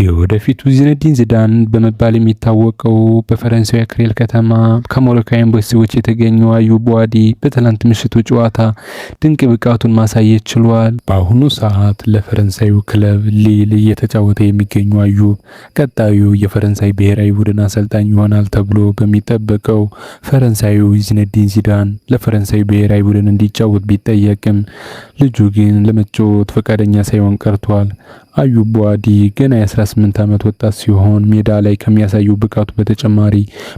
የወደፊቱ ዚነዲን ዚዳን በመባል የሚታወቀው በፈረንሳይ ክሬል ከተማ ከሞሮካውያን ቤተሰቦች የተገኘው አዩብ ቡዋዲ በትናንት ምሽቱ ጨዋታ ድንቅ ብቃቱን ማሳየት ችሏል። በአሁኑ ሰዓት ለፈረንሳዩ ክለብ ሊል እየተጫወተ የሚገኘው አዩብ ቀጣዩ የፈረንሳይ ብሔራዊ ቡድን አሰልጣኝ ይሆናል ተብሎ በሚጠበቀው ፈረንሳዩ ዚነዲን ዚዳን ለፈረንሳይ ብሔራዊ ቡድን እንዲጫወት ቢጠየቅም ልጁ ግን ለመጫወት ፈቃደኛ ሳይሆን ቀርቷል። አዩብ ቡዋዲ ገና የ18 ዓመት ወጣት ሲሆን ሜዳ ላይ ከሚያሳየው ብቃቱ በተጨማሪ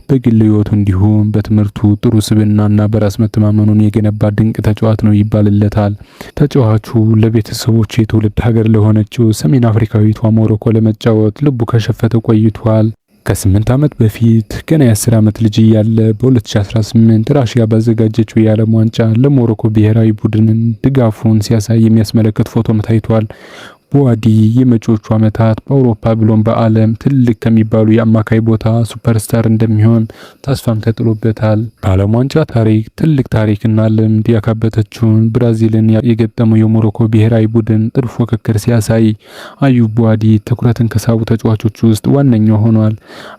በግል ሕይወቱ እንዲሁም በትምህርቱ ጥሩ ስብዕናና በራስ መተማመኑን የገነባ ድንቅ ተጫዋች ነው ይባልለታል። ተጫዋቹ ለቤተሰቦቹ የትውልድ ሀገር ለሆነችው ሰሜን አፍሪካዊቷ ሞሮኮ ለመጫወት ልቡ ከሸፈተ ቆይቷል። ከ8 ዓመት በፊት ገና የ10 ዓመት ልጅ እያለ በ2018 ራሽያ ባዘጋጀችው የዓለም ዋንጫ ለሞሮኮ ብሔራዊ ቡድን ድጋፉን ሲያሳይ የሚያስመለክት ፎቶም ታይቷል። ቡዋዲ የመጪዎቹ ዓመታት በአውሮፓ ብሎም በዓለም ትልቅ ከሚባሉ የአማካይ ቦታ ሱፐርስታር እንደሚሆን ተስፋም ተጥሎበታል። በዓለም ዋንጫ ታሪክ ትልቅ ታሪክና ልምድ ያካበተችውን ብራዚልን የገጠመው የሞሮኮ ብሔራዊ ቡድን ጥሩ ፉክክር ሲያሳይ አዩብ ቡዋዲ ትኩረትን ከሳቡ ተጫዋቾች ውስጥ ዋነኛው ሆኗል።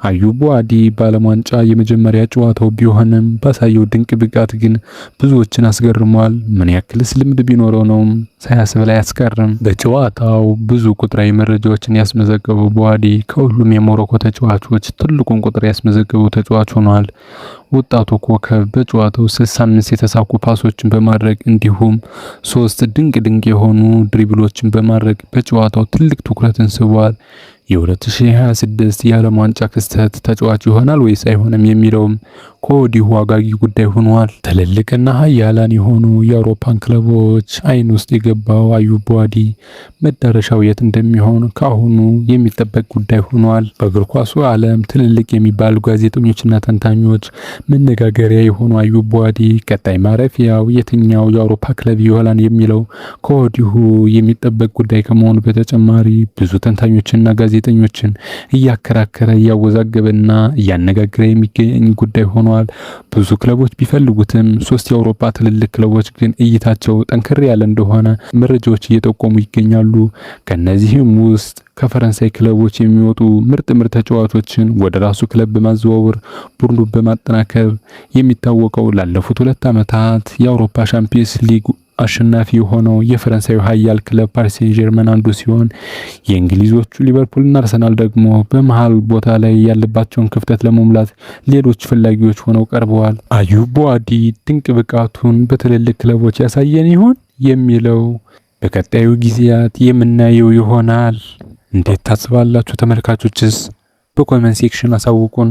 አዩብ ቡዋዲ በዓለም ዋንጫ የመጀመሪያ ጨዋታው ቢሆንም ባሳየው ድንቅ ብቃት ግን ብዙዎችን አስገርሟል። ምን ያክልስ ልምድ ቢኖረው ነው ሳያስበላ አያስቀርም። በጨዋታው ብዙ ቁጥራዊ መረጃዎችን ያስመዘገበው ቡዋዲ ከሁሉም የሞሮኮ ተጫዋቾች ትልቁን ቁጥር ያስመዘገበው ተጫዋች ሆኗል። ወጣቱ ኮከብ በጨዋታው 65 የተሳኩ ፓሶችን በማድረግ እንዲሁም 3 ድንቅ የሆኑ ድሪብሎችን በማድረግ በጨዋታው ትልቅ ትኩረትን ስቧል። የ2026 የዓለም ዋንጫ ክስተት ተጫዋች ይሆናል ወይስ አይሆንም የሚለውም ከወዲሁ አጓጊ ጉዳይ ሆኗል። ትልልቅና ኃያላን የሆኑ የአውሮፓን ክለቦች አይን ውስጥ የገባው አዩብ ቡዋዲ መዳረሻው የት እንደሚሆን ከአሁኑ የሚጠበቅ ጉዳይ ሆኗል። በእግር ኳሱ ዓለም ትልልቅ የሚባሉ ጋዜጠኞችና ተንታኞች መነጋገሪያ የሆኑ አዩብ ቡዋዲ ቀጣይ ማረፊያው የትኛው የአውሮፓ ክለብ ይሆናል የሚለው ከወዲሁ የሚጠበቅ ጉዳይ ከመሆኑ በተጨማሪ ብዙ ተንታኞችና ጋዜጠኞችን እያከራከረ እያወዛገበና እያነጋገረ የሚገኝ ጉዳይ ሆኗል። ብዙ ክለቦች ቢፈልጉትም 3 የአውሮፓ ትልልቅ ክለቦች ግን እይታቸው ጠንከር ያለ እንደሆነ መረጃዎች እየጠቆሙ ይገኛሉ። ከነዚህም ውስጥ ከፈረንሳይ ክለቦች የሚወጡ ምርጥ ተጫዋቾችን ወደ ራሱ ክለብ በማዘዋወር ቡድኑ በማጠናከር የሚታወቀው ላለፉት 2 ዓመታት የአውሮፓ ሻምፒየንስ ሊግ አሸናፊ የሆነው የፈረንሳዩ ኃያል ክለብ ፓሪስ ሴን ጀርመን አንዱ ሲሆን የእንግሊዞቹ ሊቨርፑልና አርሰናል ደግሞ በመሃል ቦታ ላይ ያለባቸውን ክፍተት ለመሙላት ሌሎች ፈላጊዎች ሆነው ቀርበዋል። አዩብ ቡዋዲ ድንቅ ብቃቱን በትልልቅ ክለቦች ያሳየን ይሆን የሚለው በቀጣዩ ጊዜያት የምናየው ይሆናል። እንዴት ታስባላችሁ ተመልካቾችስ? በኮሜንት ሴክሽን አሳውቁን።